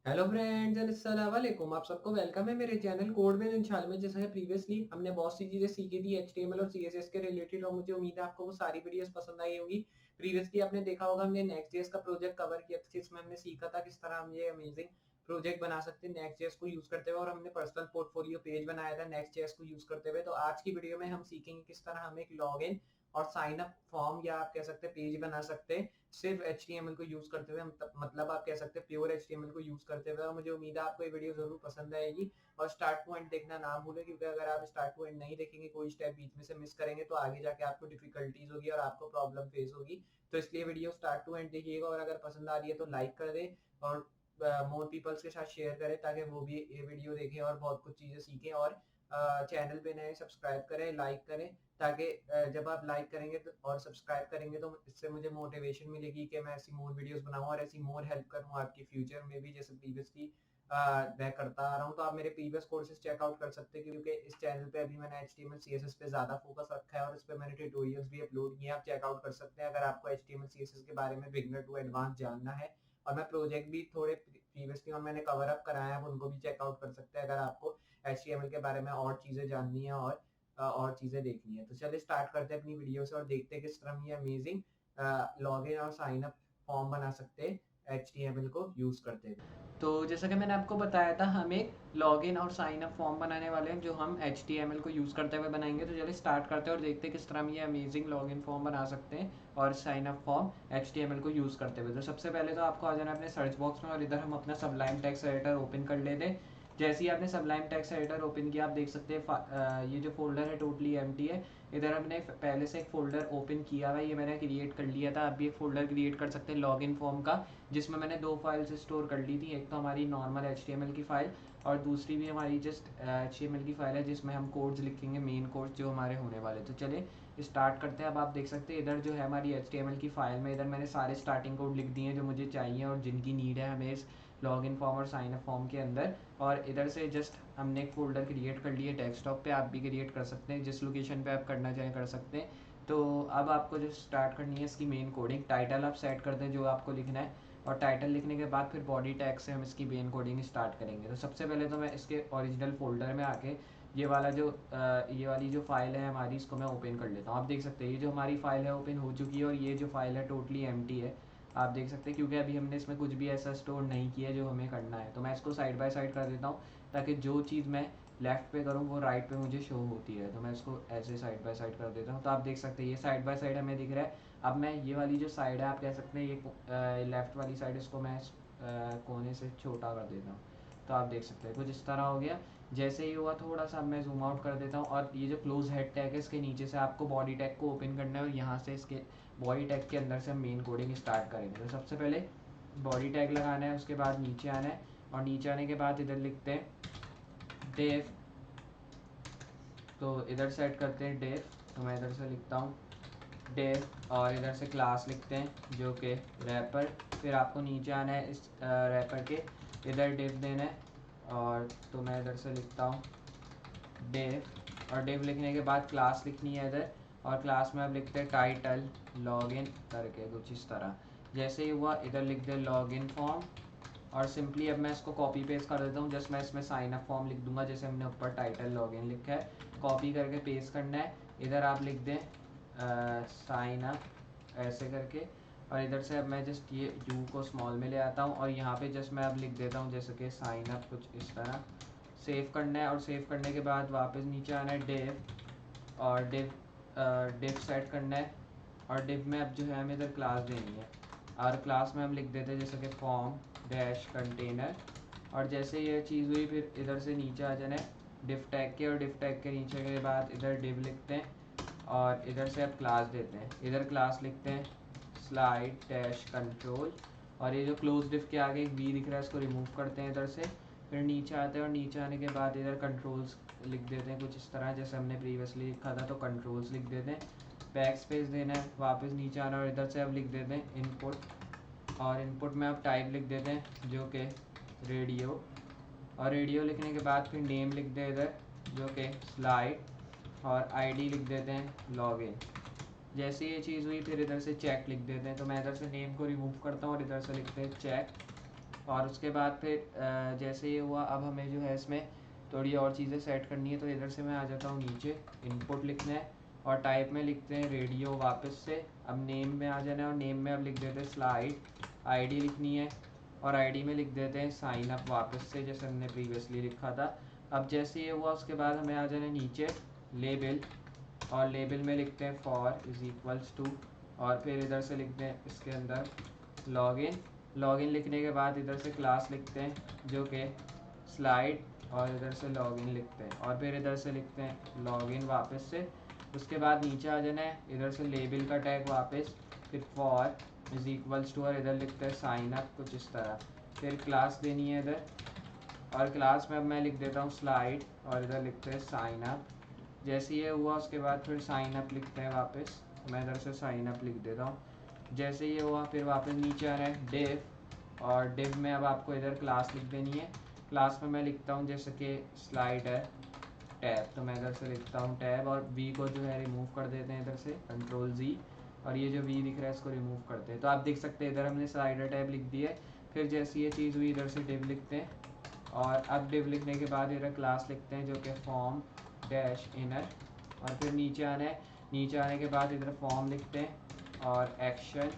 Hello friends and अस्सलाम वालेकुम। आप सबको वेलकम है मेरे चैनल कोड में इंशाल्लाह में। जैसे प्रीवियसली हमने बहुत सी चीजें सीखी थी एचटीएमएल और सीएसएस के रिलेटेड, और मुझे उम्मीद है आपको वो सारी वीडियोस पसंद आई होंगी। प्रीवियसली आपने देखा होगा हमने नेक्स्ट जेएस का प्रोजेक्ट कवर किया था, जिसमें हमने सीखा था किस तरह हम ये अमेजिंग प्रोजेक्ट बना सकते हैं नेक्स्ट जेएस को यूज करते हुए, और हमने पर्सनल पोर्टफोलियो पेज बनाया था नेक्स्ट जेएस को यूज करते हुए। तो आज की वीडियो में हम सीखेंगे किस तरह हम एक लॉग इन और साइन अप फॉर्म या आप कह सकते हैं पेज बना सकते हैं सिर्फ एचटीएमएल को यूज करते हुए। मतलब आप कह सकते हैं प्योर एचटीएमएल को यूज करते हुए। और मुझे उम्मीद है आपको ये वीडियो जरूर पसंद आएगी, और स्टार्ट टू एंड देखना ना भूलें, क्योंकि अगर आप स्टार्ट टू एंड नहीं देखेंगे, कोई स्टेप बीच में से मिस करेंगे, तो आगे जाके आपको डिफिकल्टीज होगी और आपको प्रॉब्लम फेस होगी। तो इसलिए वीडियो स्टार्ट टू एंड देखिएगा, और अगर पसंद आ रही है तो लाइक कर दें और मोर पीपल्स के साथ शेयर करें, ताकि वो भी ये वीडियो देखें और बहुत कुछ चीजें सीखें। और चैनल पे नए सब्सक्राइब करें, लाइक करें, ताकि जब आप लाइक करेंगे तो और सब्सक्राइब करेंगे तो इससे मुझे मोटिवेशन मिलेगी कि मैं ऐसी मोर वीडियोस बनाऊं और ऐसी मोर हेल्प करूं आपकी फ्यूचर में भी, जैसे प्रीवियसली मैं करता आ रहा हूं। तो आप मेरे प्रीवियस कोर्सेज चेकआउट कर सकते हैं, क्योंकि इस चैनल पे अभी मैंने एचटीएमएल सीएसएस पे ज्यादा फोकस रखा है और इस पे मैंने ट्यूटोरियल्स भी अपलोड किए हैं। आप चेकआउट कर सकते हैं अगर आपको एचटीएमएल सीएसएस के बारे में बिगनर टू एडवांस जानना है। और मैं प्रोजेक्ट भी थोड़े प्रीवियसली और मैंने कवर अप कराया है, उनको भी चेकआउट कर सकते हैं अगर आपको एचटीएमएल के बारे में और चीजें जाननी है और चीजें देखनी है। तो चलिए स्टार्ट करते हैं अपनी वीडियो से और देखते हैं किस तरह हम ये अमेजिंग लॉगिन और साइन अप फॉर्म बना सकते हैं एचटीएमएल को यूज करते हुए। तो जैसा कि मैंने आपको बताया था, हम एक लॉगिन और साइन अप फॉर्म बनाने वाले हैं जो हम एचटीएमएल को यूज करते हुए बनाएंगे। तो चलिए स्टार्ट करते हैं और देखते हैं किस तरह हम ये अमेजिंग लॉगिन फॉर्म बना सकते हैं और साइन अप फॉर्म एचटीएमएल को यूज करते हुए। तो सबसे पहले तो आपको आ जाना है अपने सर्च बॉक्स में, और इधर हम अपना सबलाइम टेक्स्ट एडिटर ओपन कर लेते हैं। जैसे ही आपने सबलाइम टेक्स्ट एडिटर ओपन किया, आप देख सकते हैं ये जो फोल्डर है टोटली एम्प्टी है। इधर हमने पहले से एक फोल्डर ओपन किया हुआ है, ये मैंने क्रिएट कर लिया था। आप भी एक फोल्डर क्रिएट कर सकते हैं लॉगिन फॉर्म का, जिसमें मैंने दो फाइल्स स्टोर कर ली थी। एक तो हमारी नॉर्मल एचटीएमएल की फाइल, और दूसरी भी हमारी जस्ट एचटीएमएल की फाइल है, जिसमें हम कोड्स लिखेंगे, मेन कोड्स जो हमारे होने वाले। तो चलिए स्टार्ट करते हैं। अब आप देख सकते हैं इधर जो है हमारी एचटीएमएल की फाइल में, इधर मैंने सारे स्टार्टिंग कोड लिख दिए हैं जो मुझे चाहिए और जिनकी नीड है हमें इस लॉगिन फॉर्म और साइन अप फॉर्म के अंदर। और इधर से जस्ट हमने एक फोल्डर क्रिएट कर लिया डेस्कटॉप पे। आप भी क्रिएट कर सकते हैं, जिस लोकेशन पे आप करना चाहें कर सकते हैं। तो अब आपको जो स्टार्ट करनी है इसकी मेन कोडिंग, टाइटल आप सेट कर दें जो आपको लिखना है, और टाइटल लिखने के बाद फिर बॉडी टैग से हम इसकी मेन कोडिंग स्टार्ट करेंगे। तो सबसे पहले तो मैं इसके ओरिजिनल फोल्डर में आके ये वाली जो फाइल है हमारी, इसको मैं ओपन कर लेता हूँ। आप देख सकते हैं ये जो हमारी फाइल है ओपन हो चुकी है, और ये जो फाइल है टोटली एम्प्टी है। आप देख सकते हैं क्योंकि अभी हमने इसमें कुछ भी ऐसा स्टोर नहीं किया जो हमें करना है। तो मैं इसको साइड बाय साइड कर देता हूँ, ताकि जो चीज़ मैं लेफ्ट पे करूँ वो राइट पे मुझे शो होती है। तो मैं इसको ऐसे साइड बाय साइड कर देता हूँ। तो आप देख सकते हैं ये साइड बाय साइड हमें दिख रहा है। अब मैं ये वाली जो साइड है, आप कह सकते हैं ये लेफ्ट वाली साइड, इसको मैं कोने से छोटा कर देता हूँ। तो आप देख सकते हैं कुछ इस तरह हो गया। जैसे ही हुआ थोड़ा सा मैं जूम आउट कर देता हूँ, और ये जो क्लोज हेड टैग है इसके नीचे से आपको बॉडी टैग को ओपन करना है, और यहाँ से इसके बॉडी टैग के अंदर से हम मेन कोडिंग स्टार्ट करेंगे। तो सबसे पहले बॉडी टैग लगाना है, उसके बाद नीचे आना है, और नीचे आने के बाद इधर लिखते हैं डेफ। तो इधर सेट करते हैं डेफ। तो मैं इधर से लिखता हूँ डेफ, और इधर से क्लास लिखते हैं जो कि रैपर। फिर आपको नीचे आना है इस रैपर के, इधर डिव देना है। और तो मैं इधर से लिखता हूँ डिव, और डिव लिखने के बाद क्लास लिखनी है इधर, और क्लास में आप लिखते हैं टाइटल लॉगिन करके कुछ इस तरह। जैसे ही हुआ इधर लिख दे लॉगिन फॉर्म, और सिंपली अब मैं इसको कॉपी पेस्ट कर देता हूँ। जस्ट मैं इसमें साइन अप फॉर्म लिख दूंगा, जैसे हमने ऊपर टाइटल लॉगिन लिखा है। कॉपी करके पेस्ट करना है, इधर आप लिख दें साइन अप ऐसे करके, और इधर से अब मैं जस्ट ये यू को स्मॉल में ले आता हूँ, और यहाँ पे जस्ट मैं अब लिख देता हूँ जैसे कि साइन अप कुछ इस तरह। सेव करना है, और सेव करने के बाद वापस नीचे आना है डिव, और डिव सेट करना है। और डिव में अब जो है हमें इधर क्लास देनी है, और क्लास में हम लिख देते हैं जैसे कि फॉर्म डैश कंटेनर। और जैसे ये चीज़ हुई फिर इधर से नीचे आ जाना है डिव टैग के, और डिव टैग के नीचे के बाद इधर डिव लिखते हैं, और इधर से अब क्लास देते हैं। इधर क्लास लिखते हैं स्लाइड डैश कंट्रोल, और ये जो क्लोज डिव के आगे एक वी दिख रहा है इसको रिमूव करते हैं इधर से। फिर नीचे आते हैं, और नीचे आने के बाद इधर कंट्रोल्स लिख देते हैं कुछ इस तरह जैसे हमने प्रीवियसली लिखा था। तो कंट्रोल्स लिख देते हैं, बैक स्पेस देना है, वापस नीचे आना, और इधर से अब लिख देते हैं इनपुट, और इनपुट में अब टाइप लिख देते हैं जो कि रेडियो, और रेडियो लिखने के बाद फिर नेम लिख दें इधर जो कि स्लाइड, और आईडी लिख देते हैं लॉगिन। जैसे ये चीज़ हुई फिर इधर से चेक लिख देते हैं। तो मैं इधर से नेम को रिमूव करता हूँ और इधर से लिखते हैं चेक, और उसके बाद फिर जैसे ये हुआ, अब हमें जो है इसमें थोड़ी और चीज़ें सेट करनी है। तो इधर से मैं आ जाता हूँ नीचे, इनपुट लिखना है और टाइप में लिखते हैं रेडियो वापस से। अब नेम में आ जाना है और नेम में अब लिख देते हैं स्लाइड। आईडी लिखनी है और आईडी में लिख देते हैं साइन अप वापस से, जैसे हमने प्रीवियसली लिखा था। अब जैसे ये हुआ उसके बाद हमें आ जाना है नीचे लेबल, और लेबल में लिखते हैं फॉर इज़ इक्वल्स टू, और फिर इधर से लिखते हैं इसके अंदर लॉगिन। लॉगिन लिखने के बाद इधर से क्लास लिखते हैं जो कि स्लाइड, और इधर से लॉगिन लिखते हैं और फिर इधर से लिखते हैं लॉगिन वापस से। उसके बाद नीचे आ जाना है, इधर से लेबल का टैग वापस, फिर फॉर इज़ इक्वल्स टू और इधर लिखते हैं साइन अप, कुछ इस तरह। फिर क्लास देनी है इधर, और क्लास में अब मैं लिख देता हूँ स्लाइड और इधर लिखते हैं साइन अप। जैसे ये हुआ उसके बाद फिर साइन अप लिखते हैं वापस, मैं इधर से साइन अप लिख देता हूँ। जैसे ये हुआ फिर वापस नीचे आ रहा है डिव, और डिव में अब आपको इधर क्लास लिख देनी है। क्लास में मैं लिखता हूँ जैसे कि स्लाइड है टैब, तो मैं इधर से लिखता हूँ टैब, और वी को जो है रिमूव कर देते हैं इधर से कंट्रोल जी, और ये जो वी दिख रहा है इसको रिमूव करते हैं। तो आप देख सकते हैं इधर हमने स्लाइडर टैब लिख दिया है। फिर जैसी ये चीज़ हुई इधर से डिव लिखते हैं, और अब डिव लिखने के बाद इधर क्लास लिखते हैं जो कि फॉर्म डैश इनर, और फिर नीचे आना है। नीचे आने के बाद इधर फॉर्म लिखते हैं और एक्शन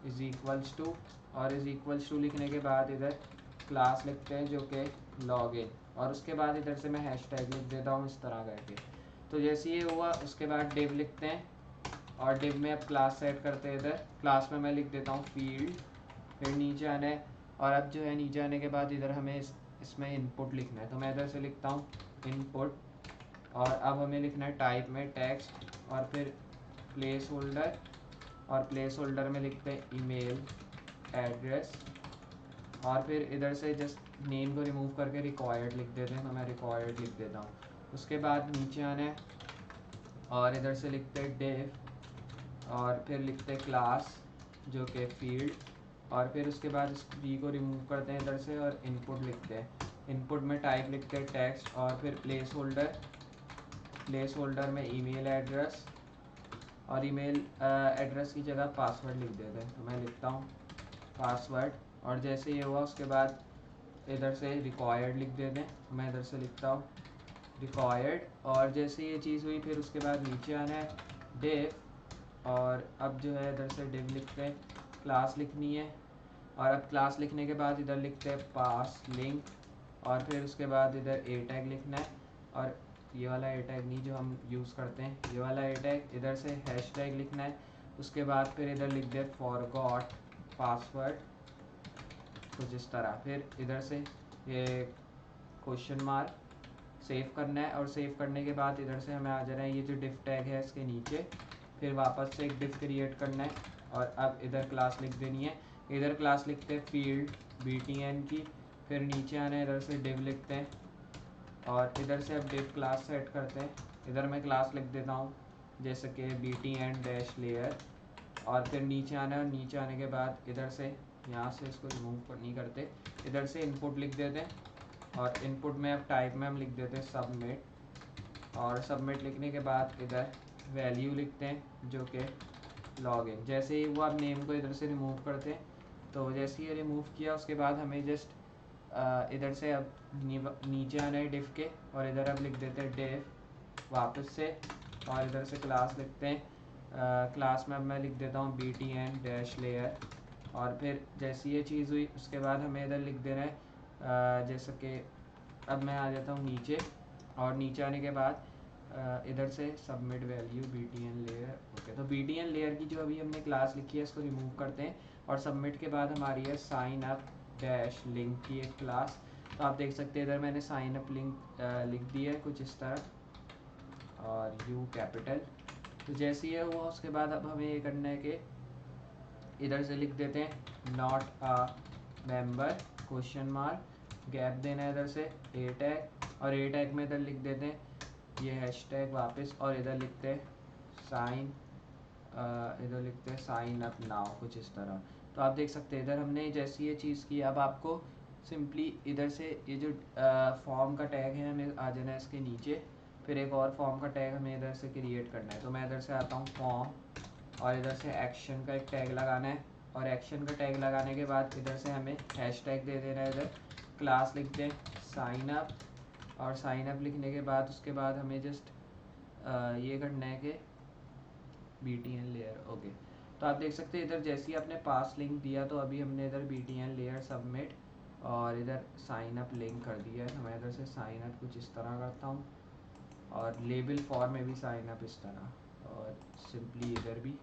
इज़ इक्वल्स टू, और इज़ इक्वल्स टू लिखने के बाद इधर क्लास लिखते हैं जो कि लॉगिन, और उसके बाद इधर से मैं हैशटैग लिख देता हूँ इस तरह करके। तो जैसे ये हुआ उसके बाद डिव लिखते हैं, और डिव में अब क्लास सेट करते हैं। इधर क्लास में मैं लिख देता हूँ फील्ड, फिर नीचे आना है, और अब जो है नीचे आने के बाद इधर हमें इसमें इनपुट लिखना है। तो मैं इधर से लिखता हूँ इनपुट, और अब हमें लिखना है टाइप में टेक्स्ट, और फिर प्लेस होल्डर, और प्लेस होल्डर में लिखते हैं ईमेल एड्रेस, और फिर इधर से जस्ट नेम को रिमूव करके रिक्वायर्ड लिख देते हैं, तो मैं रिक्वायर्ड लिख देता हूँ। उसके बाद नीचे आना है और इधर से लिखते हैं डिव, और फिर लिखते हैं क्लास जो कि फील्ड, और फिर उसके बाद इस वी को रिमूव करते हैं इधर से और इनपुट लिखते हैं। इनपुट में टाइप लिखते हैं टेक्स्ट, और फिर प्लेस होल्डर में ईमेल एड्रेस, और ईमेल एड्रेस की जगह पासवर्ड लिख देते हैं। तो मैं लिखता हूँ पासवर्ड, और जैसे ये हुआ उसके बाद इधर से रिक्वायर्ड लिख देते हैं। तो मैं इधर से लिखता हूँ रिक्वायर्ड, और जैसे ये चीज़ हुई फिर उसके बाद नीचे आना है डिव, और अब जो है इधर से डिव लिखते हैं, क्लास लिखनी है, और अब क्लास लिखने के बाद इधर लिखते हैं पास लिंक, और फिर उसके बाद इधर ए टैग लिखना है, और ये वाला ए टैग नहीं जो हम यूज़ करते हैं, ये वाला ए टैग, इधर से हैश टैग लिखना है। उसके बाद फिर इधर लिख दे फॉरगॉट पासवर्ड, कुछ इस तरह। फिर इधर से ये क्वेश्चन मार्क सेव करना है, और सेव करने के बाद इधर से हमें आ जाना है ये जो डिफ टैग है इसके नीचे, फिर वापस से एक डिफ क्रिएट करना है, और अब इधर क्लास लिख देनी है। इधर क्लास लिखते हैं फील्ड BTN की, फिर नीचे आना है इधर से डिव लिखते हैं, और इधर से अब डिव क्लास सेट करते हैं। इधर मैं क्लास लिख देता हूँ जैसे कि BTN डैश लेयर, और फिर नीचे आना है, और नीचे आने के बाद इधर से यहाँ से इसको रिमूव नहीं करते, इधर से इनपुट लिख देते हैं, और इनपुट में अब टाइप में हम लिख देते हैं सबमिट, और सबमिट लिखने के बाद इधर वैल्यू लिखते हैं जो कि लॉगिन। जैसे ही वो अब नेम को इधर से रिमूव करते हैं, तो जैसे ये रिमूव किया उसके बाद हमें जस्ट इधर से अब नीचे आना है डिफ के, और इधर अब लिख देते हैं डिफ वापस से, और इधर से क्लास लिखते हैं। क्लास में अब मैं लिख देता हूँ BTN डैश लेयर, और फिर जैसी ये चीज़ हुई उसके बाद हमें इधर लिख देना है जैसे कि अब मैं आ जाता हूँ नीचे, और नीचे आने के बाद इधर से submit value BTN layer. Okay, तो BTN लेयर की जो अभी हमने क्लास लिखी है इसको रिमूव करते हैं, और सबमिट के बाद हमारी है साइन अप डैश लिंक की एक क्लास। तो आप देख सकते हैं इधर मैंने साइन अप लिंक लिख दी है कुछ इस तरह, और U कैपिटल। तो जैसे ये हुआ उसके बाद अब हमें ये करना है कि इधर से लिख देते हैं not a member question mark, gap देना है इधर से ए टैग, और ए टैग में इधर लिख देते हैं ये हैश टैग वापस, और इधर लिखते हैं साइन इधर लिखते हैं साइन अप नाउ, कुछ इस तरह। तो आप देख सकते हैं इधर हमने जैसी ये चीज़ की। अब आपको सिंपली इधर से ये जो फॉर्म का टैग है हमें आ जाना है इसके नीचे, फिर एक और फॉर्म का टैग हमें इधर से क्रिएट करना है। तो मैं इधर से आता हूँ फॉर्म, और इधर से एक्शन का एक टैग लगाना है, और एक्शन का टैग लगाने के बाद इधर से हमें हैश टैग दे देना है। इधर क्लास लिख दें साइन अप, और साइन अप लिखने के बाद उसके बाद हमें जस्ट ये करना है कि BTN लेयर। ओके, तो आप देख सकते हैं इधर जैसे ही आपने पास लिंक दिया तो अभी हमने इधर BTN लेयर सबमिट और इधर साइन अप लिंक कर दिया है। तो मैं इधर से साइन अप कुछ इस तरह करता हूँ और लेबल फॉर में भी साइन अप इस तरह और सिंपली इधर भी।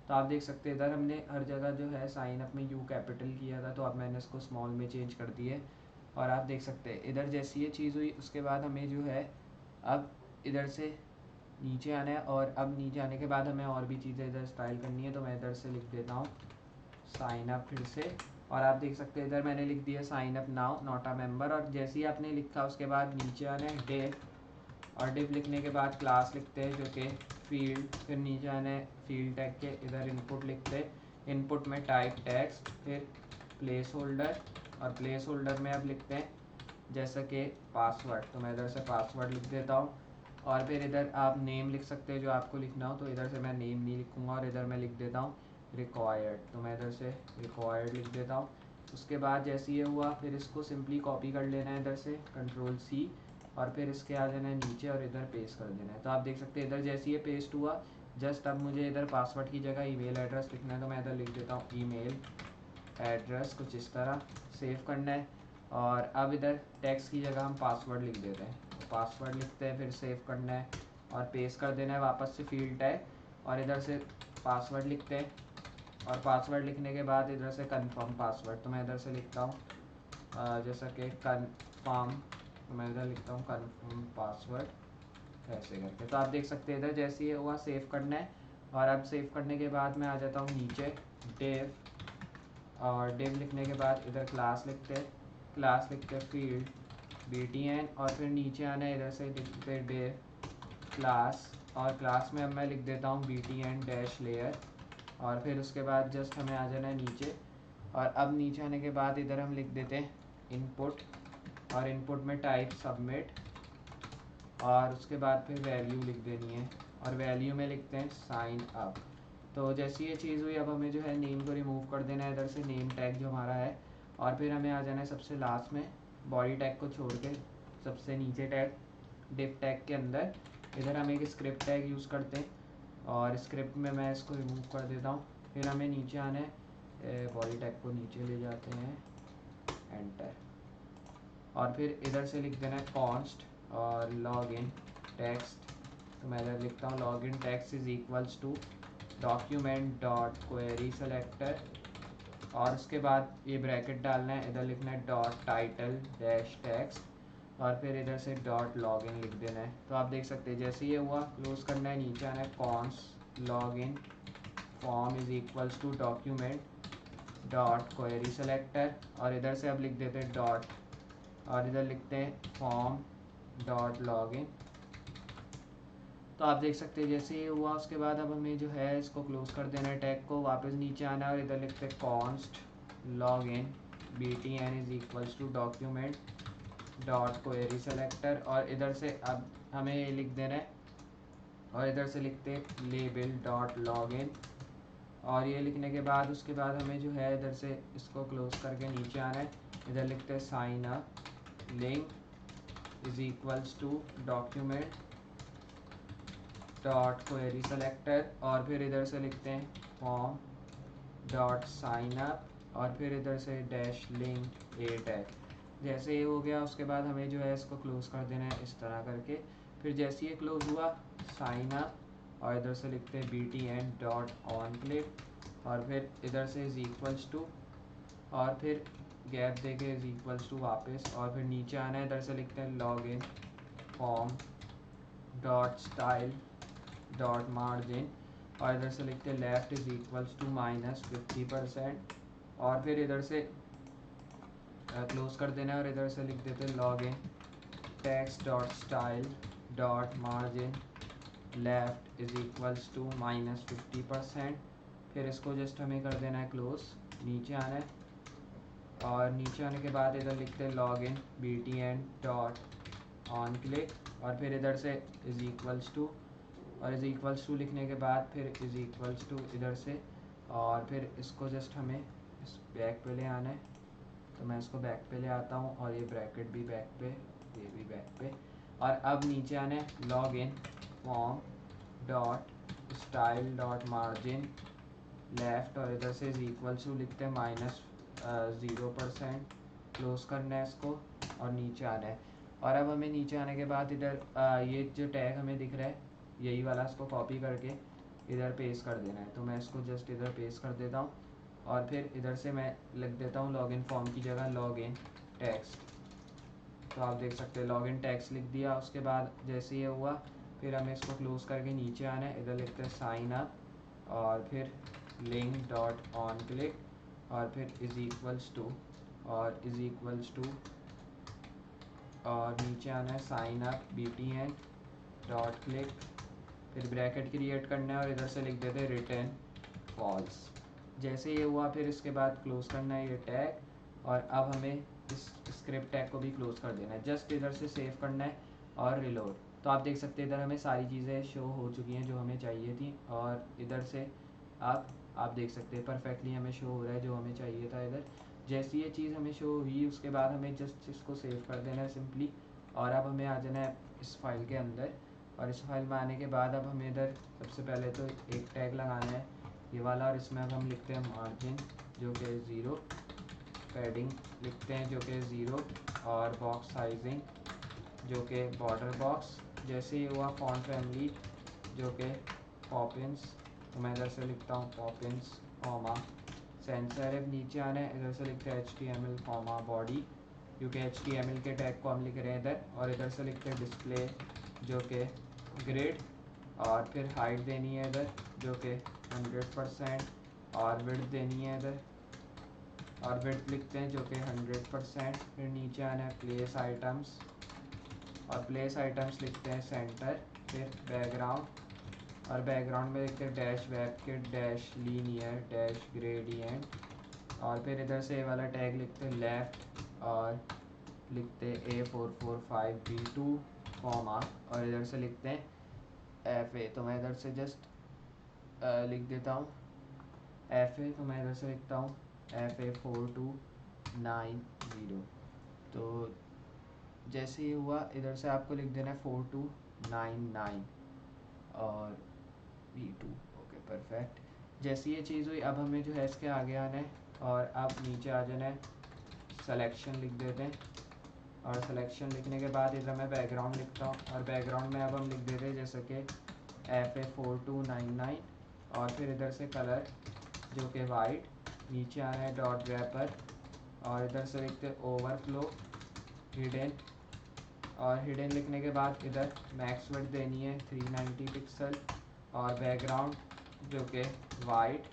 तो आप देख सकते हैं इधर हमने हर जगह जो है साइन अप में U कैपिटल किया था, तो अब मैंने इसको स्मॉल में चेंज कर दिए। और आप देख सकते हैं इधर जैसी ये चीज़ हुई उसके बाद हमें जो है अब इधर से नीचे आना है, और अब नीचे आने के बाद हमें और भी चीज़ें इधर स्टाइल करनी है। तो मैं इधर से लिख देता हूँ साइन अप फिर से, और आप देख सकते हैं इधर मैंने लिख दिया sign up now not a member. और जैसे ही आपने लिखा उसके बाद नीचे आना है डिव, और डिव लिखने के बाद क्लास लिखते हैं जो कि फील्ड, फिर नीचे आना है फील्ड टैग के इधर इनपुट लिखते हैं, इनपुट में टाइप टैग्स, फिर प्लेस होल्डर, और प्लेस होल्डर में अब लिखते हैं जैसा कि पासवर्ड। तो मैं इधर से पासवर्ड लिख देता हूँ, और फिर इधर आप नेम लिख सकते हैं जो आपको लिखना हो। तो इधर से मैं नेम नहीं लिखूँगा और इधर मैं लिख देता हूँ रिक्वायर्ड। तो मैं इधर से रिक्वायर्ड लिख देता हूँ। उसके बाद जैसे ये हुआ फिर इसको सिंपली कॉपी कर लेना है इधर से Ctrl+C, और फिर इसके आ जाना है नीचे और इधर पेस्ट कर देना है। तो आप देख सकते हैं इधर जैसे ये पेस्ट हुआ जस्ट अब मुझे इधर पासवर्ड की जगह ईमेल एड्रेस लिखना है। तो मैं इधर लिख देता हूँ ईमेल एड्रेस कुछ इस तरह, सेव करना है। और अब इधर टेक्स्ट की जगह हम पासवर्ड लिख देते हैं। तो पासवर्ड लिखते हैं, फिर सेव करना है और पेस्ट कर देना है वापस से फील्ड टैग, और इधर से पासवर्ड लिखते हैं, और पासवर्ड लिखने के बाद इधर से कंफर्म पासवर्ड। तो मैं इधर से लिखता हूँ जैसा कि कंफर्म, तो मैं इधर लिखता हूँ कंफर्म पासवर्ड ऐसे करके। तो आप देख सकते हैं इधर जैसे ही हुआ सेव करना है, और अब सेव करने के बाद मैं आ जाता हूँ नीचे डिव, और डिव लिखने के बाद इधर क्लास लिखते हैं, क्लास लिखते फील्ड BTN, और फिर नीचे आना है इधर से लिखते डिव क्लास, और क्लास में अब मैं लिख देता हूँ BTN डैश लेयर, और फिर उसके बाद जस्ट हमें आ जाना है नीचे। और अब नीचे आने के बाद इधर हम लिख देते हैं इनपुट, और इनपुट में टाइप सबमिट, और उसके बाद फिर वैल्यू लिख देनी है, और वैल्यू में लिखते हैं साइन अप। तो जैसी ये चीज़ हुई अब हमें जो है नेम को रिमूव कर देना है इधर से, नेम टैग जो हमारा है, और फिर हमें आ जाना है सबसे लास्ट में बॉडी टैग को छोड़ के सबसे नीचे टैग डिव टैग के अंदर। इधर हम एक स्क्रिप्ट टैग यूज़ करते हैं, और स्क्रिप्ट में मैं इसको रिमूव कर देता हूँ। फिर हमें नीचे आना है बॉडी टैग को नीचे ले जाते हैं एंटर, और फिर इधर से लिख देना है कॉन्स्ट और लॉग इन टेक्स्ट। तो मैं इधर लिखता हूँ log in text is equals to document dot query selector, और उसके बाद ये ब्रैकेट डालना है, इधर लिखना है डॉट टाइटल डैश टेक्स्ट, और फिर इधर से डॉट लॉग इन लिख देना है। तो आप देख सकते हैं जैसे ये हुआ क्लोज करना है, नीचे आना है const log in form is equals to document dot query selector, और इधर से अब लिख देते हैं डॉट, और इधर लिखते हैं फॉर्म डॉट लॉग इन। तो आप देख सकते हैं जैसे ये हुआ उसके बाद अब हमें जो है इसको क्लोज कर देना है टैग को, वापस नीचे आना है और इधर लिखते हैं const log in BTN is equals to document dot query selector, और इधर से अब हमें ये लिख देना है, और इधर से लिखते हैं लेबल डॉट लॉग इन, और ये लिखने के बाद उसके बाद हमें जो है इधर से इसको क्लोज करके नीचे आना है, इधर लिखते हैं sign up link is equals to document dot query selector, और फिर इधर से लिखते हैं फॉर्म डॉट साइन अप, और फिर इधर से डैश लिंक ए टैग। जैसे ये हो गया उसके बाद हमें जो है इसको क्लोज कर देना है इस तरह करके। फिर जैसे ये क्लोज हुआ साइन अप, और इधर से लिखते हैं BTN डॉट ऑन क्लिक, और फिर इधर से इज इक्वल्स टू, और फिर गैप देके इज इक्वल्स टू वापस, और फिर नीचे आना है, इधर से लिखते हैं log in form dot style dot margin, और इधर से लिखते हैं लेफ्ट इज इक्वल्स टू -50%, और फिर इधर से क्लोज कर देना है, और इधर से लिख देते हैं log in text dot style dot margin left is equals to -50%। फिर इसको जस्ट हमें कर देना है क्लोज, नीचे आना है, और नीचे आने के बाद इधर लिखते हैं log in BTN dot on click, और फिर इधर से इज इक्वल्स टू, और इज इक्वल्स टू लिखने के बाद फिर इज इक्वल्स टू इधर से और फिर इसको जस्ट हमें इस बैक पे ले आना है, तो मैं इसको बैक पे ले आता हूँ और ये ब्रैकेट भी बैक पे, ये भी बैक पे। और अब नीचे आना है log in form dot style dot margin left, और इधर से इज इक्वल टू लिखते हैं -0%, क्लोज करना है इसको और नीचे आना है। और अब हमें नीचे आने के बाद इधर ये जो टैग हमें दिख रहा है यही वाला, इसको कॉपी करके इधर पेस्ट कर देना है। तो मैं इसको जस्ट इधर पेस्ट कर देता हूँ और फिर इधर से मैं लिख देता हूँ लॉगिन फॉर्म की जगह लॉगिन टेक्स्ट। तो आप देख सकते हैं लॉगिन टेक्स्ट लिख दिया। उसके बाद जैसे ये हुआ फिर हमें इसको क्लोज करके नीचे आना है, इधर लिखते हैं साइन अप और फिर लिंक डॉट ऑन क्लिक और फिर इज इक्वल्स टू और इज इक्वल्स टू और नीचे आना है sign up BTN dot click, फिर ब्रैकेट क्रिएट करना है और इधर से लिख देते हैं रिटर्न फॉल्स। जैसे ये हुआ फिर इसके बाद क्लोज करना है ये टैग और अब हमें इस स्क्रिप्ट टैग को भी क्लोज कर देना है। जस्ट इधर से सेव करना है और रिलोड। तो आप देख सकते हैं इधर हमें सारी चीज़ें शो हो चुकी हैं जो हमें चाहिए थी और इधर से आप देख सकते हैं परफेक्टली हमें शो हो रहा है जो हमें चाहिए था इधर। जैसी ये चीज़ हमें शो हुई उसके बाद हमें जस्ट इसको सेव कर देना है सिंपली। और अब हमें आ जाना है इस फाइल के अंदर और इस फाइल में आने के बाद अब हमें इधर सबसे पहले तो एक टैग लगाना है ये वाला और इसमें अब हम लिखते हैं मार्जिन जो कि 0, पैडिंग लिखते हैं जो कि 0 और बॉक्स साइजिंग जो कि बॉर्डर बॉक्स। जैसे ही हुआ फॉन्ट फैमिली जो कि पॉपिंस, तो मैं इधर से लिखता हूँ पॉपिंस कॉमा सेंसर। अब नीचे आना है इधर से लिखते हैं HTML कॉमा बॉडी क्योंकि HTML के टैग को हम लिख रहे हैं इधर। और इधर से लिखते हैं डिस्प्ले जो कि ग्रिड और फिर हाइट देनी है इधर जो कि 100% और विड्थ देनी है इधर और विड्थ लिखते हैं जो कि 100%। फिर नीचे आना है प्लेस आइटम्स और प्लेस आइटम्स लिखते हैं सेंटर। फिर बैकग्राउंड और बैकग्राउंड में लिखते हैं dash web kit dash linear dash gradient और फिर इधर से ये वाला टैग लिखते हैं लेफ्ट और लिखते हैं A445B2 कॉमा और इधर से लिखते हैं FA। तो मैं इधर से जस्ट लिख देता हूँ FA, तो मैं इधर से लिखता हूँ FA4290। तो जैसे ही हुआ इधर से आपको लिख देना है 4299 और B2। Okay perfect. जैसी ये चीज़ हुई अब हमें जो है इसके आगे आना है और अब नीचे आ जाना है सिलेक्शन लिख देते हैं और सिलेक्शन लिखने के बाद इधर मैं बैकग्राउंड लिखता हूँ और बैकग्राउंड में अब हम लिख देते हैं जैसे कि FA4299 और फिर इधर से कलर जो कि वाइट। नीचे आना है डॉट रैपर और इधर से लिखते हैं ओवरफ्लो हिडन और हिडन लिखने के बाद इधर मैक्स विड्थ देनी है 390 पिक्सल और बैकग्राउंड जो कि वाइट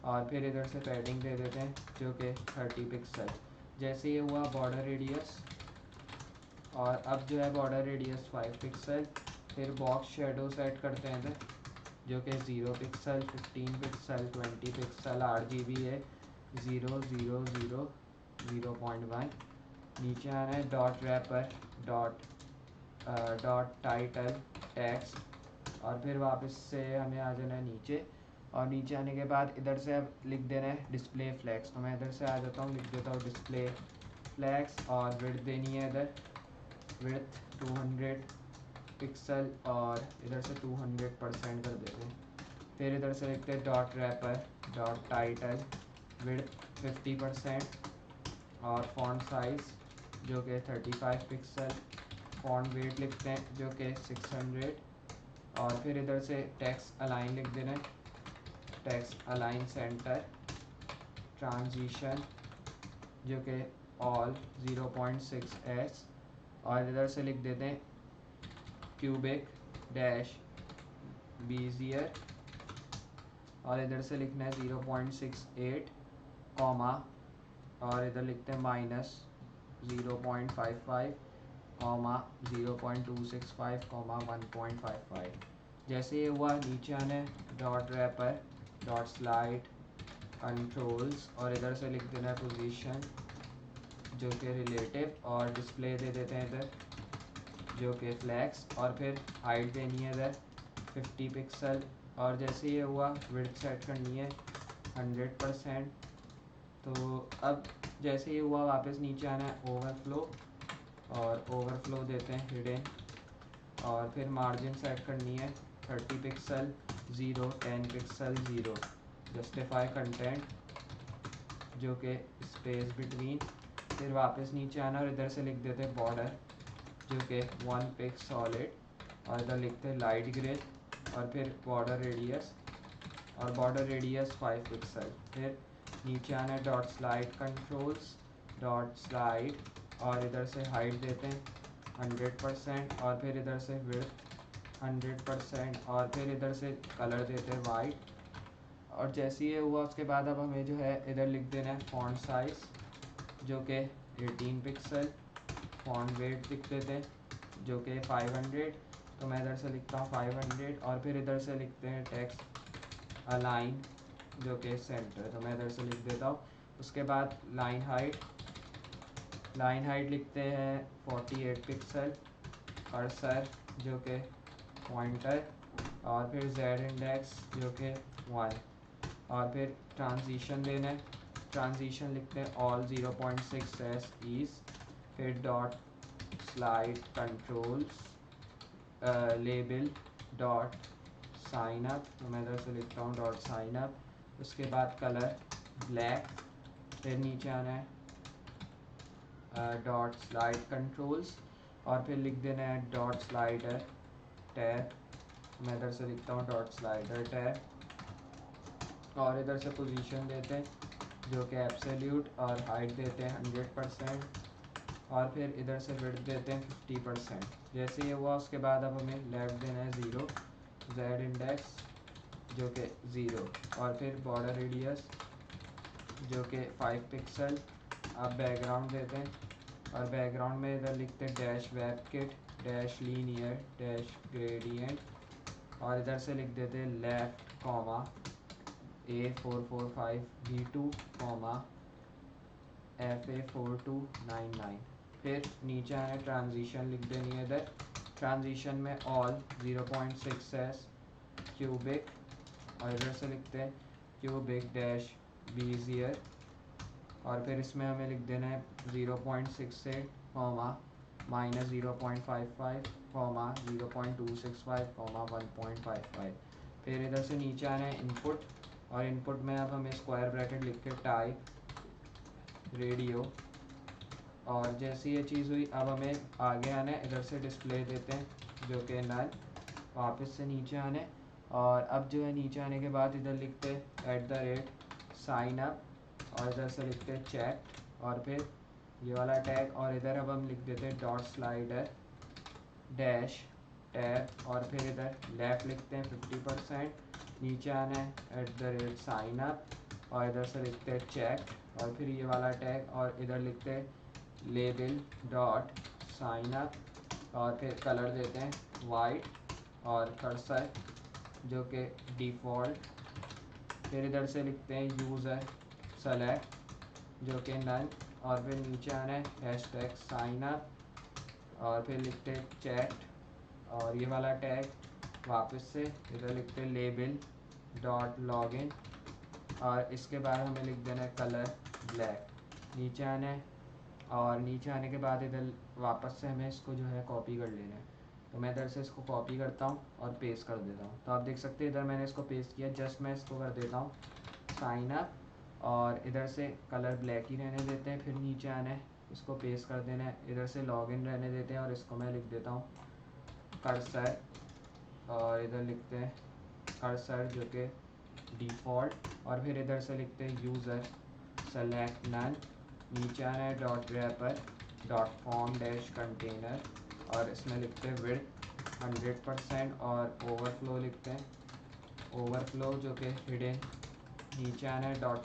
और फिर इधर से पैडिंग दे देते हैं जो कि 30 पिक्सल। जैसे ये हुआ बॉर्डर रेडियस और अब जो है बॉर्डर रेडियस 5 पिक्सल। फिर बॉक्स शेडो सेट करते हैं इधर जो कि 0 पिक्सल 15 पिक्सल 20 पिक्सल RGB है 000 0.1। नीचे आना है dot wrapper dot title text और फिर वापस से हमें आ जाना है नीचे और नीचे आने के बाद इधर से अब लिख देना है डिस्प्ले फ्लैक्स। तो मैं इधर से आ जाता हूँ लिख देता हूँ डिस्प्ले फ्लैक्स और विड्थ देनी है इधर विड्थ 200 पिक्सल और इधर से 200% कर देते हैं। फिर इधर से लिखते हैं dot wrapper dot title width 50% और फॉन्ट साइज़ जो कि 35 पिक्सल। फॉन्ट वेट लिखते हैं जो कि 600 और फिर इधर से टेक्स्ट अलाइन लिख देना है टेक्स्ट अलाइन सेंटर ट्रांजिशन जो कि ऑल 0.6s और इधर से लिख देते हैं क्यूबिक डैश बीजियर और इधर से लिखना है 0.68 कॉमा और इधर लिखते हैं -0.55 कॉमा 0.265 कॉमा 1.55। जैसे ये हुआ नीचे आना है dot wrapper dot slide controls और इधर से लिख देना है पोजीशन जो कि रिलेटिव और डिस्प्ले दे देते हैं इधर जो कि फ्लैक्स और फिर हाइट देनी है इधर 50 पिक्सल और जैसे ये हुआ विड्थ सेट करनी है 100%। तो अब जैसे ये हुआ वापस नीचे आना है ओवरफ्लो, और ओवरफ्लो देते हैं हिडन, और फिर मार्जिन सेट करनी है 30 पिक्सल 0, 10 पिक्सल 0, जस्टिफाई कंटेंट जो कि स्पेस बिटवीन, फिर वापस नीचे आना और इधर से लिख देते हैं बॉर्डर जो कि 1 पिक सॉलिड, और इधर लिखते हैं लाइट ग्रे, और फिर बॉर्डर रेडियस, और बॉर्डर रेडियस 5 पिक्सल। फिर नीचे आना है dot slide controls, dot slide, और इधर से हाइट देते हैं 100%, और फिर इधर से विड्थ 100%, और फिर इधर से कलर देते हैं वाइट। और जैसे ये हुआ उसके बाद अब हमें जो है इधर लिख देना है फॉन्ट साइज़ जो कि 18 पिक्सल, फॉन्ट वेट लिख देते हैं जो कि 500, तो मैं इधर से लिखता हूँ 500, और फिर इधर से लिखते हैं टेक्स्ट अलाइन जो कि सेंटर, तो मैं इधर से लिख देता हूँ। उसके बाद लाइन हाइट लिखते हैं 48 पिक्सल, कर्सर जो कि पॉइंटर, और फिर जेड इंडेक्स जो कि 1, और फिर ट्रांजिशन देना है, ट्रांजिशन लिखते हैं ऑल 0.6 एस ईज, फिर dot slide controls label dot sign up, तो मैं इधर से लिखता हूँ डॉट साइन अप। उसके बाद कलर ब्लैक, फिर नीचे आना है डॉट स्लाइड कंट्रोल्स, और फिर लिख देना है डॉट स्लाइडर टैब, मैं इधर से लिखता हूँ डॉट स्लाइडर टैब, और इधर से पोजीशन देते हैं जो कि एब्सोल्यूट, और हाइट देते हैं 100%, और फिर इधर से विड्थ देते हैं 50%। जैसे ये हुआ उसके बाद अब हमें लेफ्ट देना है 0, जेड इंडेक्स जो कि 0, और फिर बॉर्डर रेडियस जो कि 5 पिक्सल। अब बैकग्राउंड देते हैं, और बैकग्राउंड में इधर लिखते हैं dash web kit dash linear dash gradient, और इधर से लिख देते हैं left comma A445V2 comma FA4299। फिर नीचे आना ट्रांजिशन लिख देनी है इधर, ट्रांजिशन में ऑल 0.6s क्यूबिक, और इधर से लिखते हैं क्यूबिक डैश बीजियर, और फिर इसमें हमें लिख देना है 0.68 कॉमा माइनस 0.55 कॉमा 0.265 कॉमा 1.55। फिर इधर से नीचे आना है इनपुट, और इनपुट में अब हमें स्क्वायर ब्रैकेट लिख के टाइप रेडियो, और जैसे ये चीज़ हुई अब हमें आगे आना है, इधर से डिस्प्ले देते हैं जो कि नल, वापस से नीचे आने, और अब जो है नीचे आने के बाद इधर लिखते हैं @साइन अप, और इधर से लिखते हैं चेक, और फिर ये वाला टैग, और इधर अब हम लिख देते हैं डॉट स्लाइडर डैश टैब, और फिर इधर लेफ़्ट लिखते हैं 50%, नीचे आना है @साइन अप, और इधर से लिखते हैं चेक, और फिर ये वाला टैग, और इधर लिखते हैं लेबल डॉट साइन अप, और फिर कलर देते हैं वाइट, और कर्सर जो कि डिफ़ॉल्ट, फिर इधर से लिखते हैं यूज़र सेलेक्ट जो कि नन, और फिर नीचे आना है हैशटैग साइन अप, और फिर लिखते हैं चैट, और ये वाला टैग वापस से इधर लिखते हैं लेबल डॉट लॉगिन, और इसके बाद हमें लिख देना है कलर ब्लैक। नीचे आना है, और नीचे आने के बाद इधर वापस से हमें इसको जो है कॉपी कर लेना है, तो मैं इधर से इसको कॉपी करता हूँ और पेस्ट कर देता हूँ। तो आप देख सकते हैं इधर मैंने इसको पेस्ट किया, जस्ट मैं इसको कर देता हूँ साइन अप, और इधर से कलर ब्लैक ही रहने देते हैं, फिर नीचे आना है इसको पेस्ट कर देना है, इधर से लॉगिन रहने देते हैं, और इसको मैं लिख देता हूँ कर्सर, और इधर लिखते हैं कर्सर जो कि डिफ़ॉल्ट, और फिर इधर से लिखते हैं यूज़र सेलेक्ट नन, नीचे आना है dot wrapper dot form dash container, और इसमें लिखते हैं विड्थ 100%, और ओवरफ्लो लिखते हैं ओवरफ्लो जो कि हिडन, नीचे आना है डॉट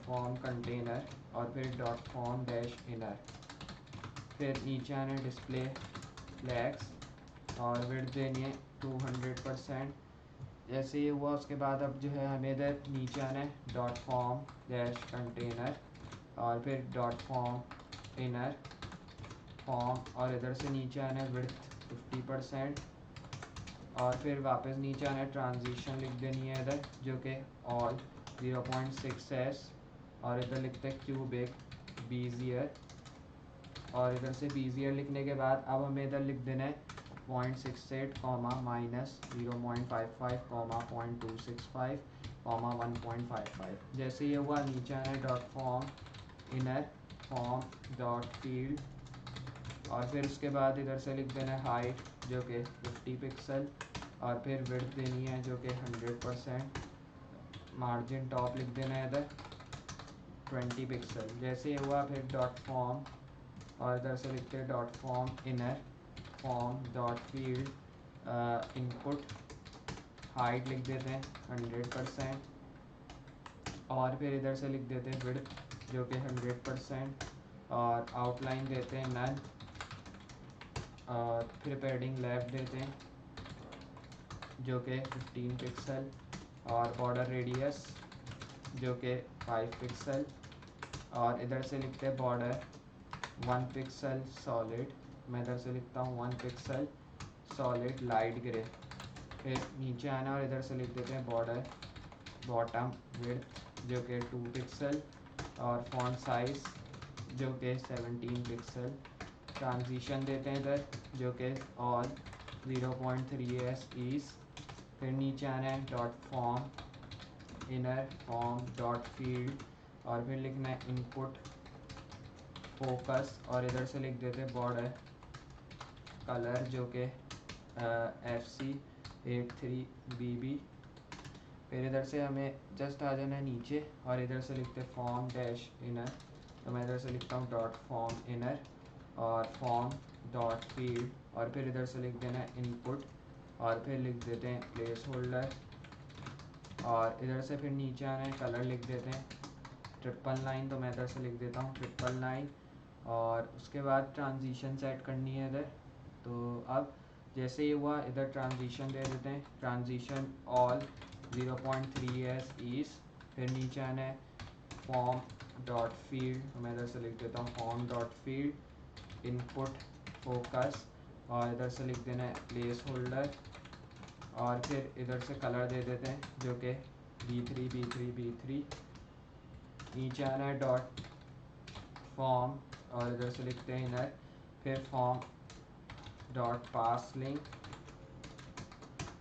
फॉर्म कंटेनर, और फिर डॉट फॉर्म डैश इनर, फिर नीचे आना है डिस्प्ले फ्लैग्स, और विड्थ देनी है 200%। जैसे ये हुआ उसके बाद अब जो है हमें इधर नीचे आना है डॉट फॉर्म डैश कंटेनर, और फिर डॉट फॉर्म इनर फॉर्म, और इधर से नीचे आना है विड्थ 50%, और फिर वापस नीचे आना, ट्रांजिशन लिख देनी है इधर जो कि ऑल 0.6s, और इधर लिखते हैं क्यूबिक बीजियर, और इधर से बीजियर लिखने के बाद अब हमें इधर लिख देना है 0.68 कॉमा माइनस 0.55 कॉमा 0.265 कॉमा 1.55। जैसे ये हुआ नीचे आना है dot form inner form dot field, और फिर उसके बाद इधर से लिख देना है हाइट जो कि 50 पिक्सल, और फिर विड्थ देनी है जो कि 100%, मार्जिन टॉप लिख देना है इधर 20 पिक्सल। जैसे ये हुआ फिर डॉट फॉर्म, और इधर से लिखते हैं dot form inner form dot field input, height लिख देते हैं 100%, और फिर इधर से लिख देते हैं विड्थ जो कि 100%, और आउटलाइन देते हैं नन, और फिर पैडिंग लेफ्ट देते हैं जो कि 15 पिक्सल, और बॉर्डर रेडियस जो कि 5 पिक्सल, और इधर से लिखते हैं बॉर्डर 1 पिक्सल सॉलिड, मैं इधर से लिखता हूँ 1 पिक्सल सॉलिड लाइट ग्रे। फिर नीचे आना और इधर से लिख देते हैं बॉर्डर बॉटम विड्थ जो कि 2 पिक्सल, और फॉन्ट साइज जो कि 17 पिक्सल। ट्रांजिशन देते हैं इधर जो कि ऑल 0.3s ईज। फिर नीचे आना है dot form inner form dot field, और फिर लिखना है इनपुट फोकस, और इधर से लिख देते हैं बॉर्डर कलर जो कि FC83BB। फिर इधर से हमें जस्ट आ जाना है नीचे, और इधर से लिखते हैं फॉर्म डैश इनर, तो मैं इधर से लिखता हूँ डॉट फॉर्म इनर और फॉर्म डॉट फील्ड, और फिर इधर से लिख देना है इनपुट, और फिर लिख देते हैं प्लेस होल्डर, और इधर से फिर नीचे आना है कलर लिख देते हैं 999, तो मैं इधर से लिख देता हूँ 999, और उसके बाद ट्रांजिशन सेट करनी है इधर। तो अब जैसे ये हुआ इधर ट्रांजिशन दे देते हैं, ट्रांजिशन ऑल 0.3s ईज। फिर नीचे आना है फॉर्म डॉट फील्ड, तो मैं इधर से लिख देता हूँ form dot field input focus, और इधर से लिख देना है प्लेस होल्डर, और फिर इधर से कलर दे देते हैं जो कि B3 नीचे आना है डॉट फॉर्म, और इधर से लिखते हैं इनर, फिर फॉर्म डॉट पास लिंक,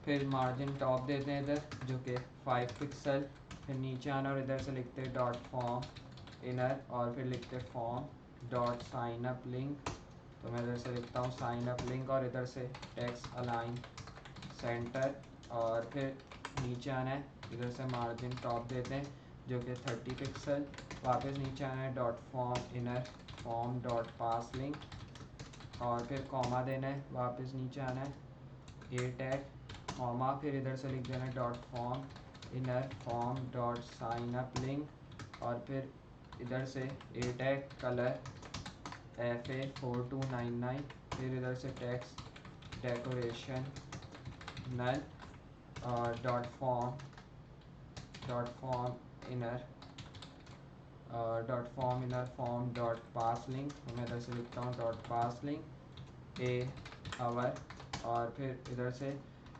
फिर मार्जिन टॉप देते हैं इधर जो कि 5 पिक्सल। फिर नीचे आना और इधर से लिखते हैं डॉट फॉर्म इनर, और फिर लिखते हैं form dot sign up link, तो मैं इधर से लिखता हूँ साइन अप लिंक, और इधर से टेक्स्ट अलाइन सेंटर, और फिर नीचे आना है इधर से मार्जिन टॉप देते हैं जो कि 30 पिक्सल। वापस नीचे आना है dot form inner form dot pass link, और फिर कॉमा देना है, वापस नीचे आना है ए टैग कॉमा, फिर इधर से लिख देना है dot form inner form dot sign up link, और फिर इधर से ए टैग कलर FA4299, फिर इधर से टेक्स्ट डेकोरेशन नल, और dot form inner form dot pass link, तो मैं इधर से लिखता हूँ dot pass link a hover, और फिर इधर से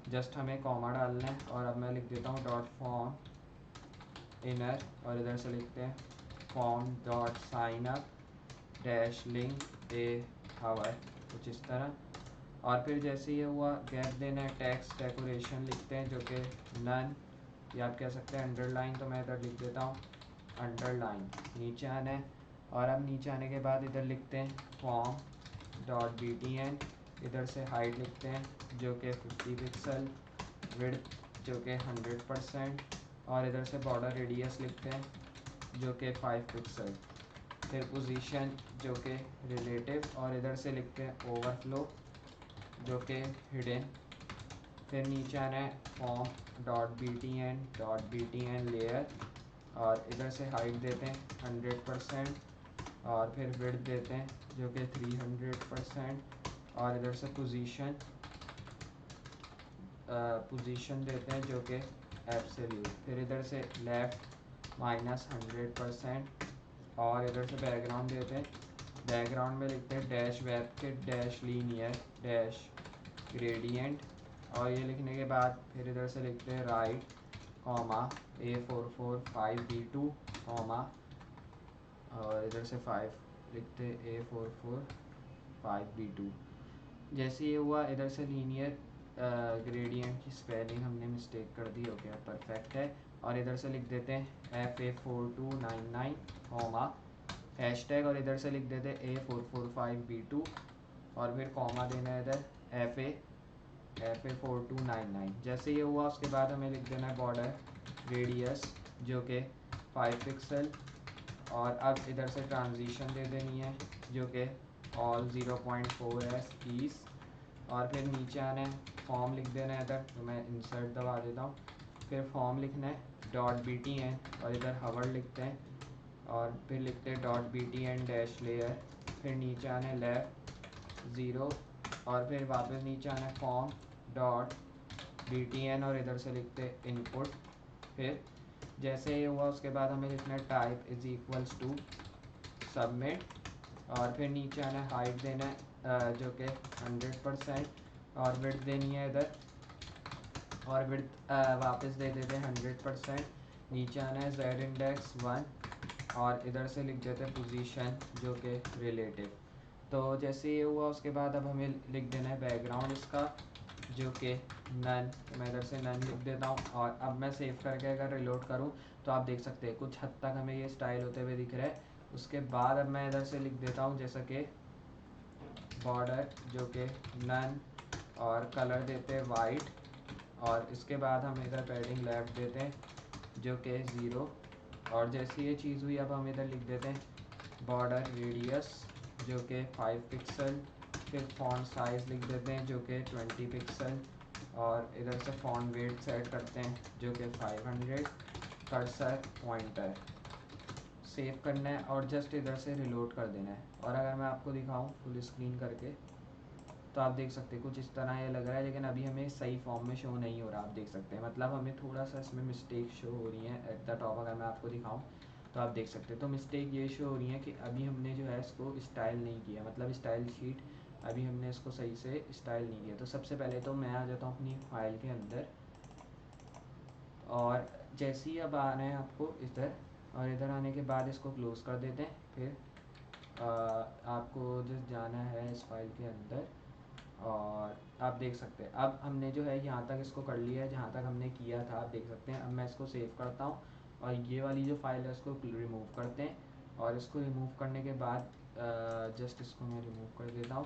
जस्ट हमें कॉमा डालना है, और अब मैं लिख देता हूँ डॉट फॉर्म इनर, और इधर से लिखते हैं form dot sign up dash link a hover, कुछ इस तरह। और फिर जैसे ये हुआ गैप देना है, टेक्स्ट डेकोरेशन लिखते हैं जो कि नन, या आप कह सकते हैं अंडरलाइन, तो मैं इधर लिख देता हूँ अंडरलाइन। नीचे आना है, और अब नीचे आने के बाद इधर लिखते हैं फॉर्म डॉट BTN, इधर से हाइट लिखते हैं जो कि 50 पिक्सल, विड्थ जो कि 100%, और इधर से बॉर्डर रेडियस लिखते हैं जो कि 5 पिक्सल। फिर पोजीशन जो कि रिलेटिव, और इधर से लिखते हैं ओवरफ्लो जो कि हिडन। फिर नीचे आना है फॉर्म डॉट BTN लेयर, और इधर से हाइट देते हैं 100%, और फिर विड्थ देते हैं जो कि 300%, और इधर से पोजीशन देते हैं जो कि एब्सोल्यूट। फिर इधर से लेफ़्ट -100%, और इधर से बैकग्राउंड देते हैं, बैकग्राउंड में लिखते हैं dash web kit dash linear dash gradient, और ये लिखने के बाद फिर इधर से लिखते हैं राइट कॉमा A445B2 कॉमा और इधर से 5 लिखते हैं A445B2। जैसे ये हुआ इधर से लीनियर ग्रेडियंट की स्पेलिंग हमने मिस्टेक कर दी, ओके परफेक्ट है। और इधर से लिख देते हैं FA4299 कॉमा हैशटैग और इधर से लिख देते हैं A445B2 और फिर कॉमा देना है इधर FA4299। जैसे ये हुआ उसके बाद हमें लिख देना है बॉर्डर रेडियस जो कि 5 पिक्सल और अब इधर से ट्रांजिशन दे देनी है जो कि ऑल 0.4 है कीज और फिर नीचे आना है फॉर्म लिख देना है इधर, तो मैं इंसर्ट दबा देता हूँ। फिर फॉर्म लिखना है .btn और इधर हवर लिखते हैं और फिर लिखते हैं .btn डैश लेयर। फिर नीचे आना है लेफ्ट 0 और फिर वापस नीचे आना है फॉर्म .btn और इधर से लिखते हैं इनपुट। फिर जैसे ये हुआ उसके बाद हमें लिखना है type is equals to submit और फिर नीचे आना है हाइट देना है जो कि 100% और विड्थ देनी है इधर और विड्थ वापस दे देते हैं 100%। नीचे आना है z इंडेक्स 1 और इधर से लिख देते हैं पोजीशन जो कि रिलेटिव। तो जैसे ये हुआ उसके बाद अब हमें लिख देना है बैकग्राउंड इसका जो कि नन, तो मैं इधर से नन लिख देता हूँ। और अब मैं सेव करके अगर रिलोड करूँ तो आप देख सकते हैं कुछ हद तक हमें ये स्टाइल होते हुए दिख रहा है। उसके बाद अब मैं इधर से लिख देता हूँ जैसा कि बॉर्डर जो कि नन और कलर देते हैं वाइट और इसके बाद हम इधर पैडिंग लेफ्ट देते हैं जो कि 0 और जैसी ये चीज़ हुई अब हम इधर लिख देते हैं बॉर्डर रेडियस जो कि 5 पिक्सल। फिर फॉन्ट साइज़ लिख देते हैं जो कि 20 पिक्सल और इधर से फॉन्ट वेट सेट करते हैं जो कि 500। कर्सर पॉइंटर सेव करना है और जस्ट इधर से रिलोड कर देना है। और अगर मैं आपको दिखाऊं फुल स्क्रीन करके तो आप देख सकते हैं कुछ इस तरह ये लग रहा है, लेकिन अभी हमें सही फॉर्म में शो नहीं हो रहा। आप देख सकते हैं मतलब हमें थोड़ा सा इसमें मिस्टेक शो हो रही है एट द टॉप। अगर मैं आपको दिखाऊं तो आप देख सकते हैं तो मिस्टेक ये शो हो रही है कि अभी हमने जो है इसको स्टाइल नहीं किया, मतलब स्टाइल शीट अभी हमने इसको सही से स्टाइल नहीं किया। तो सबसे पहले तो मैं आ जाता हूँ अपनी फाइल के अंदर और जैसे ही अब आना है आपको इधर और इधर आने के बाद इसको क्लोज कर देते हैं। फिर आपको जस्ट जाना है इस फाइल के अंदर और आप देख सकते हैं अब हमने जो है यहाँ तक इसको कर लिया है जहाँ तक हमने किया था। आप देख सकते हैं अब मैं इसको सेव करता हूँ और ये वाली जो फाइल है उसको रिमूव करते हैं और इसको रिमूव करने के बाद जस्ट इसको मैं रिमूव कर देता हूँ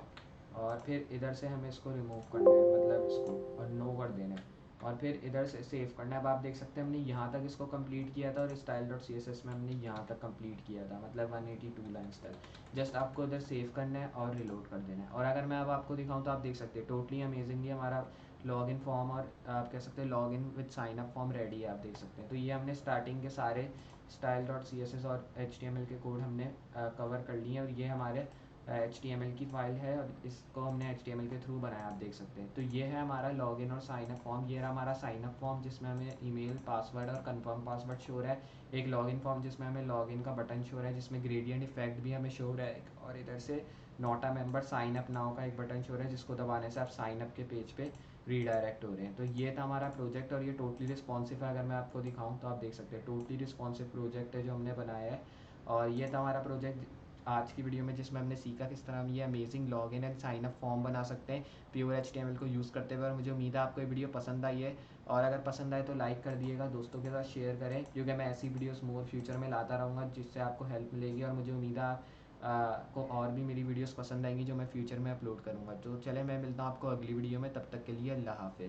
और फिर इधर से हमें इसको रिमूव करना है मतलब इसको और नो कर देना है और फिर इधर से सेव करना है। अब आप देख सकते हैं हमने यहाँ तक इसको कंप्लीट किया था और style.css में हमने यहाँ तक कंप्लीट किया था मतलब 182 लाइन्स तक। जस्ट आपको इधर सेव करना है और रिलोड कर देना है। और अगर मैं अब आपको दिखाऊं तो आप देख सकते हैं टोटली अमेजिंगली हमारा लॉगिन फॉर्म और आप कह सकते हैं login with sign up form ready है। आप देख सकते हैं तो ये हमने स्टार्टिंग के सारे style.css और HTML के कोड हमने कवर कर लिए और ये हमारे HTML की फाइल है और इसको हमने HTML के थ्रू बनाया। आप देख सकते हैं तो ये है हमारा लॉगिन और साइन अप फॉर्म। ये रहा हमारा साइन अप फॉर्म जिसमें हमें ईमेल पासवर्ड और कंफर्म पासवर्ड शो हो रहा है। एक लॉगिन फॉर्म जिसमें हमें लॉगिन का बटन शो हो रहा है जिसमें ग्रेडियंट इफेक्ट भी हमें शो हो रहा है और इधर से not a member sign up now का एक बटन शो हो रहा है जिसको दबाने से आप साइन अप के पेज पे रीडायरेक्ट हो रहे हैं। तो ये था हमारा प्रोजेक्ट और ये टोटली रिस्पॉन्सिव है। अगर मैं आपको दिखाऊं तो आप देख सकते हैं टोटली रिस्पॉन्सिव प्रोजेक्ट है जो हमने बनाया है। और ये था हमारा प्रोजेक्ट आज की वीडियो में जिसमें हमने सीखा किस तरह हम ये amazing login and sign up form बना सकते हैं प्योर HTML को यूज़ करते हुए। और मुझे उम्मीद है आपको ये वीडियो पसंद आई है और अगर पसंद आए तो लाइक कर दिएगा, दोस्तों के साथ शेयर करें क्योंकि मैं ऐसी वीडियोस मोर फ्यूचर में लाता रहूँगा जिससे आपको हेल्प मिलेगी। और मुझे उम्मीद है को और भी मेरी वीडियोस पसंद आएंगी जो मैं फ्यूचर में अपलोड करूँगा। तो चले मैं मिलता हूँ आपको अगली वीडियो में, तब तक के लिए अल्लाह हाफिज़।